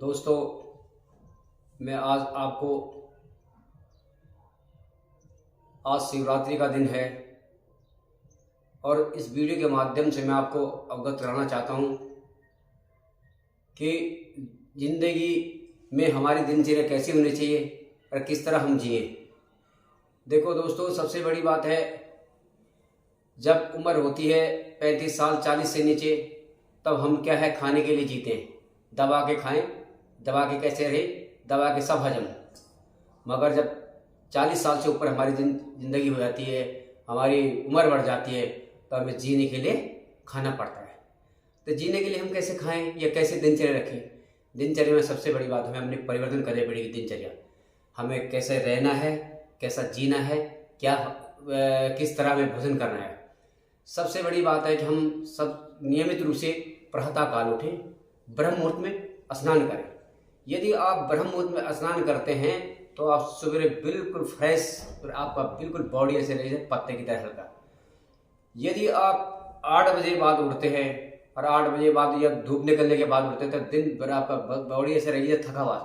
दोस्तों, मैं आज शिवरात्रि का दिन है और इस वीडियो के माध्यम से मैं आपको अवगत कराना चाहता हूँ कि ज़िंदगी में हमारी दिनचर्या कैसी होनी चाहिए और किस तरह हम जिए। देखो दोस्तों, सबसे बड़ी बात है, जब उम्र होती है 35 साल 40 से नीचे, तब हम क्या है खाने के लिए जीते हैं। दबा के खाएं, दबा के कैसे रहे, दबा के सब हजम। मगर जब 40 साल से ऊपर हमारी ज़िंदगी हो जाती है, हमारी उम्र बढ़ जाती है, तो हमें जीने के लिए खाना पड़ता है। तो जीने के लिए हम कैसे खाएं या कैसे दिनचर्या रखें। दिनचर्या में सबसे बड़ी बात, हमें अपने परिवर्तन करनी पड़ेगी। दिनचर्या हमें कैसे रहना है, कैसा जीना है, किस तरह में भोजन करना है। सबसे बड़ी बात है कि हम सब नियमित रूप से प्रातः काल उठें, ब्रह्म मुहूर्त में स्नान करें। यदि आप ब्रह्म मुहूर्त में स्नान करते हैं तो आप सवेरे बिल्कुल फ्रेश और आपका बिल्कुल बॉडी ऐसे रहे पत्ते की तरह हल्का। यदि आप 8 बजे बाद उठते हैं और 8 बजे बाद या धूप निकलने के बाद उठते हैं, तो दिन भर आपका बॉडी ऐसे रहेगी थका हुआ।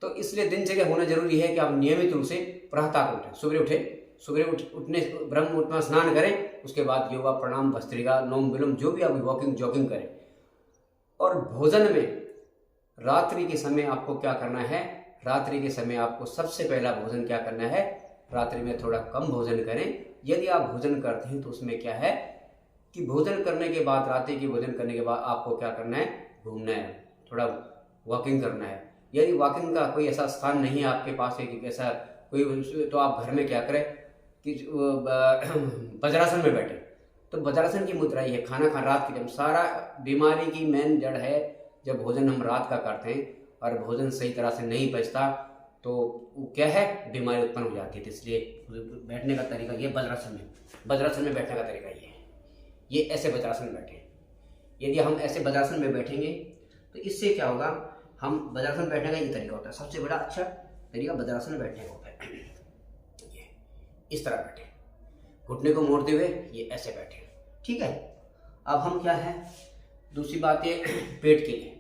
तो इसलिए दिनचर्या होना जरूरी है कि आप नियमित रूप से प्रातः को उठें, सुबह उठने ब्रह्म मुहूर्त में स्नान करें। उसके बाद योगा, प्राणायाम, भस्त्रिका, अनुलोम विलोम, जो भी आप वॉकिंग जॉगिंग करें। और भोजन में रात्रि के समय आपको क्या करना है, रात्रि के समय आपको सबसे पहला भोजन क्या करना है, रात्रि में थोड़ा कम भोजन करें। यदि आप भोजन करते हैं तो उसमें क्या है कि भोजन करने के बाद, रात्रि की भोजन करने के बाद आपको क्या करना है, घूमना है, थोड़ा वॉकिंग करना है। यदि वॉकिंग का कोई ऐसा स्थान नहीं है आपके पास है कि ऐसा कोई, तो आप घर में क्या करें कि वज्रासन में बैठे। तो वज्रासन की मुद्रा ही है खाना खा रात के टाइम। सारा बीमारी की मेन जड़ है जब भोजन हम रात का करते हैं और भोजन सही तरह से नहीं पचता, तो वो क्या है, बीमारी उत्पन्न हो जाती है। तो इसलिए बैठने का तरीका ये वज्रासन में बैठने का तरीका ये ऐसे वज्रासन में बैठे। यदि हम ऐसे वज्रासन में बैठेंगे तो इससे क्या होगा, हम वज्रासन बैठने का ये तरीका होता है, सबसे बड़ा अच्छा तरीका वज्रासन में बैठने का होता है। ये इस तरह बैठे, घुटने को मोड़ते हुए ये ऐसे बैठे, ठीक है। अब हम क्या है, दूसरी बात ये पेट के लिए,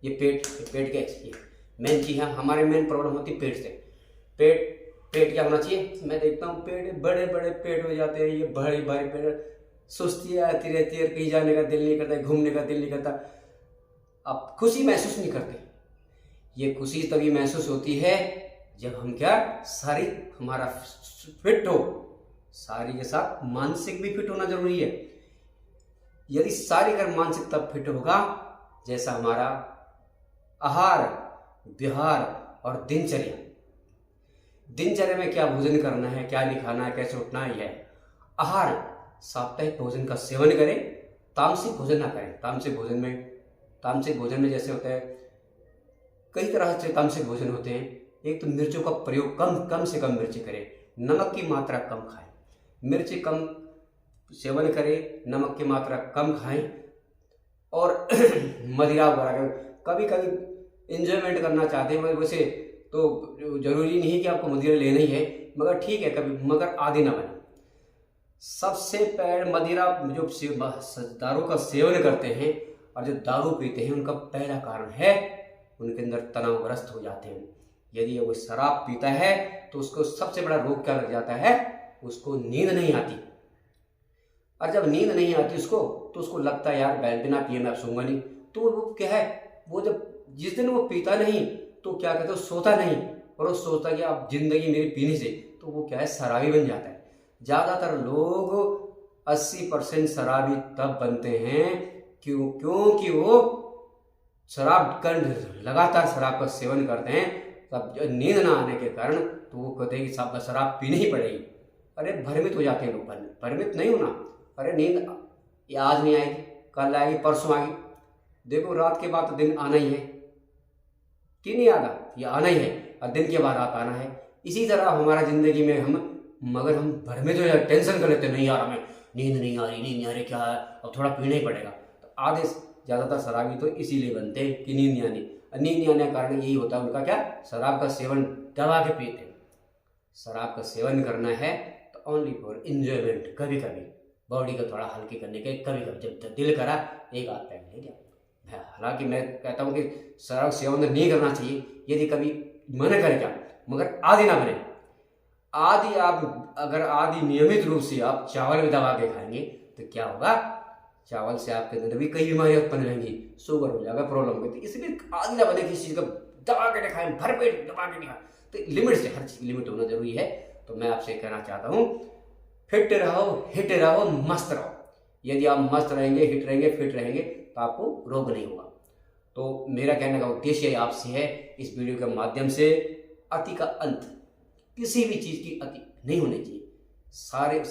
ये पेट के ये मेन चीज़ है। हमारे मेन प्रॉब्लम होती है पेट से। पेट क्या होना चाहिए, मैं देखता हूँ पेट बड़े बड़े पेट हो जाते हैं, ये बड़े बड़े पेट, सुस्ती आती रहती है, कहीं जाने का दिल नहीं करता, घूमने का दिल नहीं करता, आप खुशी महसूस नहीं करते। ये खुशी तभी महसूस होती है जब हम क्या, शारीरिक हमारा फिट हो, शारीरिक के साथ मानसिक भी फिट होना जरूरी है। यदि शारीरिक और मानसिक तब फिट होगा जैसा हमारा आहार, विहार और दिनचर्या में क्या भोजन करना है, क्या नहीं खाना है, कैसे उठना है। आहार, साप्ताहिक भोजन का सेवन करें, तामसिक भोजन ना करें। तामसिक भोजन में जैसे होता है, कई तरह से तामसिक भोजन होते हैं। एक तो मिर्चों का प्रयोग कम से कम मिर्ची करें, नमक की मात्रा कम खाएं, मिर्ची कम सेवन करें, नमक की मात्रा कम खाएं। और मदिरा वगैरह कभी कभी इंजॉयमेंट करना चाहते हैं, वैसे तो जरूरी नहीं है कि आपको मदिरा लेना ही है, मगर ठीक है कभी, मगर आदि ना बने। सबसे पहले मदिरा, जो दारू का सेवन करते हैं और जो दारू पीते हैं, उनका पहला कारण है उनके अंदर तनावग्रस्त हो जाते हैं। यदि वो शराब पीता है तो उसको सबसे बड़ा रोग क्या लग जाता है, उसको नींद नहीं आती। और जब नींद नहीं आती उसको, तो उसको लगता है यार बिना पिए मैं अब सोऊंगा नहीं। तो वो क्या है, वो जब जिस दिन वो पीता नहीं तो क्या कहते हैं, सोता नहीं, और वो सोचता कि अब जिंदगी मेरी पीने से, तो वो क्या है, शराबी बन जाता है। ज्यादातर लोग 80% शराबी तब बनते हैं क्योंकि वो लगातार शराब का सेवन करते हैं। तब नींद ना आने के कारण तो वो कहते हैं कि शराब पीनी ही पड़ेगी। अरे भ्रमित हो जाते हैं लोग। भ्रमित नहीं होना, अरे नींद आज नहीं आएगी, कल आएगी, परसों आएगी। देखो रात के बाद तो दिन आना ही है, कि नहीं आना, ये आना ही है, और दिन के बाद रात आना है। इसी तरह हमारा जिंदगी में मगर हम भ्रमित हो जाए, टेंशन कर लेते हैं, नहीं यार हमें नींद नहीं आ रही, क्या है, अब थोड़ा पीना ही पड़ेगा। तो आधे ज़्यादातर शराबी तो इसीलिए बनते हैं कि नींद नहीं आनी। नींद नहीं आने का कारण यही होता है उनका क्या, शराब का सेवन दबा के पीते हैं। शराब का सेवन करना है तो ओनली फॉर इंजॉयमेंट, कभी कभी बॉडी को थोड़ा हल्की करने के, कभी कभी जब दिल करा एक आध पैक ले लिया, हालांकि मैं कहता हूँ कि शराब सेवन नहीं करना चाहिए, यदि कभी मन करे क्या, मगर आदि ना बने। आदि आप अगर आदि नियमित रूप से आप चावल में दबा के खाएंगे तो क्या होगा, चावल से आपके अंदर भी कई बीमारियां उत्पन्न रहेंगी, शुगर हो जाएगा, प्रॉब्लम होगी। तो इसलिए आदि ना बने किसी चीज का, दबा के नहीं खाएं, भरपेट दबा के नहीं खाएं। तो लिमिट से, हर चीज लिमिट होना जरूरी है। तो मैं आपसे कहना चाहता हूँ, फिट रहो, हिट रहो, मस्त रहो। यदि आप मस्त रहेंगे, हिट रहेंगे, फिट रहेंगे तो आपको रोग नहीं होगा। तो मेरा कहने का उद्देश्य आपसे है, इस वीडियो के माध्यम से, अति का अंत, किसी भी चीज की अति नहीं होनी चाहिए। सारे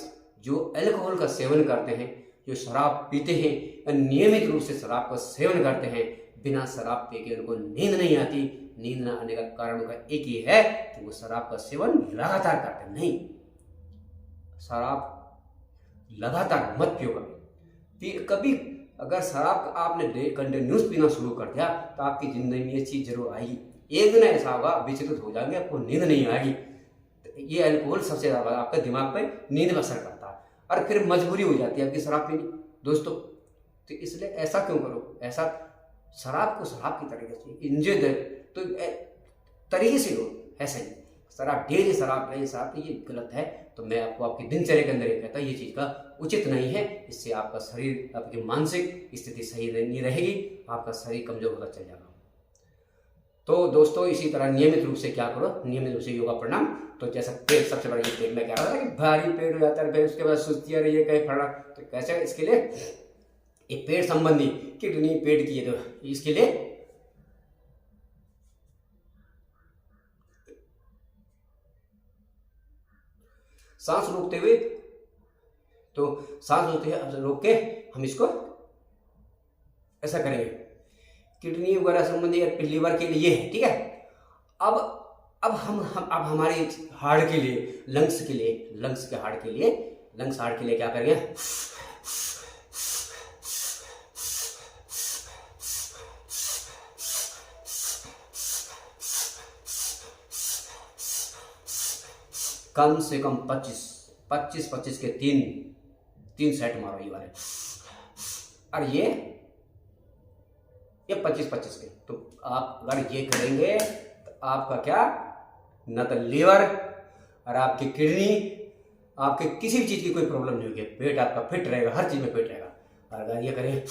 जो अल्कोहल का सेवन करते हैं, जो शराब पीते हैं, नियमित रूप से शराब का सेवन करते हैं, बिना शराब पी के उनको नींद नहीं आती। नींद न आने का कारण उनका एक ही है कि वो शराब का सेवन लगातार करते हैं। नहीं, शराब लगातार मत पियो कभी। अगर शराब आपने कंटिन्यूस पीना शुरू कर दिया तो आपकी जिंदगी में ये चीज जरूर आएगी। एक दिन ऐसा होगा, विचलित हो जाएंगे, आपको नींद नहीं आएगी। तो ये अल्कोहल सबसे ज्यादा आपके दिमाग पर नींद में असर करता है, और फिर मजबूरी हो जाती है आपकी शराब पीनी दोस्तों। तो इसलिए ऐसा क्यों करो, ऐसा शराब को शराब की तरीके से इंजॉय दे, तो तरीके से लो, ऐसे नहीं। शराब डेली शराब नहीं, शराब ये गलत है। तो मैं आपको आपकी दिनचर्या के अंदर ये कहता, ये चीज का उचित नहीं है। इससे आपका शरीर, आपकी मानसिक स्थिति सही नहीं रहेगी, आपका शरीर कमजोर होता चल जाएगा। तो दोस्तों, इसी तरह नियमित रूप से क्या करो, नियमित रूप से योगा प्राणायाम। तो जैसा पेट, सबसे बड़ा ये पेट में क्या होता है कि भारी पेट हो जाता है, फिर उसके बाद सुस्ती आ रही है, कहीं फड़ा, तो कैसे, इसके लिए ये पेट संबंधी, किडनी, पेट की, तो इसके लिए सांस रोकते हुए, तो सांस रोक के हम इसको ऐसा करेंगे। किडनी वगैरह संबंधी, लीवर के लिए है, ठीक है। अब हमारे हार्ट के लिए, लंग्स के लिए, लंग्स हार्ट के लिए क्या करेंगे, कम से कम 25 के तीन सेट मारो ये वाले, और ये 25 के। तो आप अगर ये करेंगे तो आपका क्या, न तो लीवर और आपकी किडनी, आपके किसी भी चीज की कोई प्रॉब्लम नहीं होगी, पेट आपका फिट रहेगा, हर चीज में फिट रहेगा। और अगर ये करें,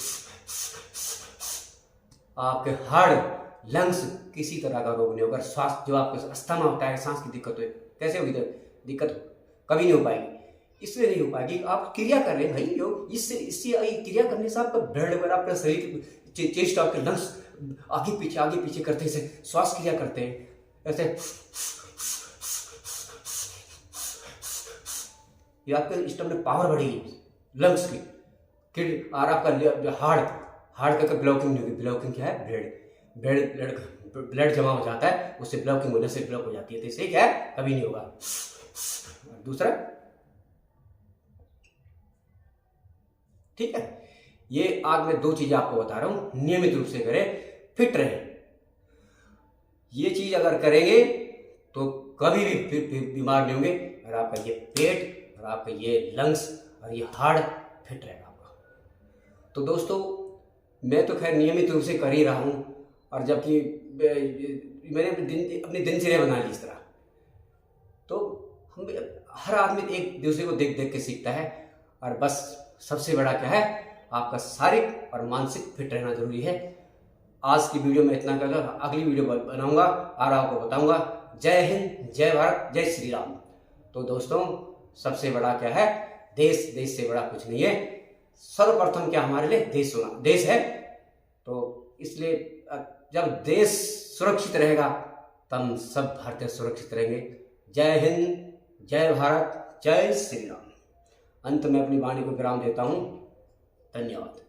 आपके हार्ट, लंग्स, किसी तरह का रोग नहीं होगा। श्वास, जो आपको अस्थमा होता है, सांस की दिक्कत हो, कैसे होगी दिक्कत, कभी नहीं हो पाएगी। इसलिए नहीं हो पाएगी, आप क्रिया कर रहे हैं भाई योग, इससे क्रिया करने से आपका ब्लड वगैरह, आपका शरीर, चेस्ट, आपके लंग्स आगे पीछे करते हैं, श्वास क्रिया करते हैं ऐसे, ये आपके स्टमक में पावर बढ़ेगी लंग्स की। और आपका हार्ट का ब्लॉकिंग नहीं होगी। ब्लॉकिंग क्या है, ब्लड जमा हो जाता है, उससे ब्लॉकिंग होने से ब्लॉक हो जाती है। तो इससे क्या है, कभी नहीं होगा। दूसरा, ठीक है, ये आज मैं 2 चीजें आपको बता रहा हूं, नियमित रूप से करें, फिट रहे। ये चीज अगर करेंगे तो कभी भी बीमार नहीं होंगे, और आपका ये पेट, और आपका ये लंग्स, और ये हार्ट फिट रहेगा आपका। तो दोस्तों, मैं तो खैर नियमित रूप से कर ही रहा हूं, और जबकि मैंने अपनी दिनचर्या बना ली इस तरह। तो हम हर आदमी एक दूसरे को देख के सीखता है, और बस सबसे बड़ा क्या है, आपका शारीरिक और मानसिक फिट रहना जरूरी है। आज की वीडियो में इतना कर, अगली वीडियो बनाऊंगा और आपको बताऊंगा। जय हिंद, जय भारत, जय श्री राम। तो दोस्तों, सबसे बड़ा क्या है, देश से बड़ा कुछ नहीं है। सर्वप्रथम क्या हमारे लिए देश है। तो इसलिए जब देश सुरक्षित रहेगा तब सब भारतीय सुरक्षित रहेंगे। जय हिंद, जय भारत, जय श्री राम। अंत में अपनी वाणी को विराम देता हूं। धन्यवाद।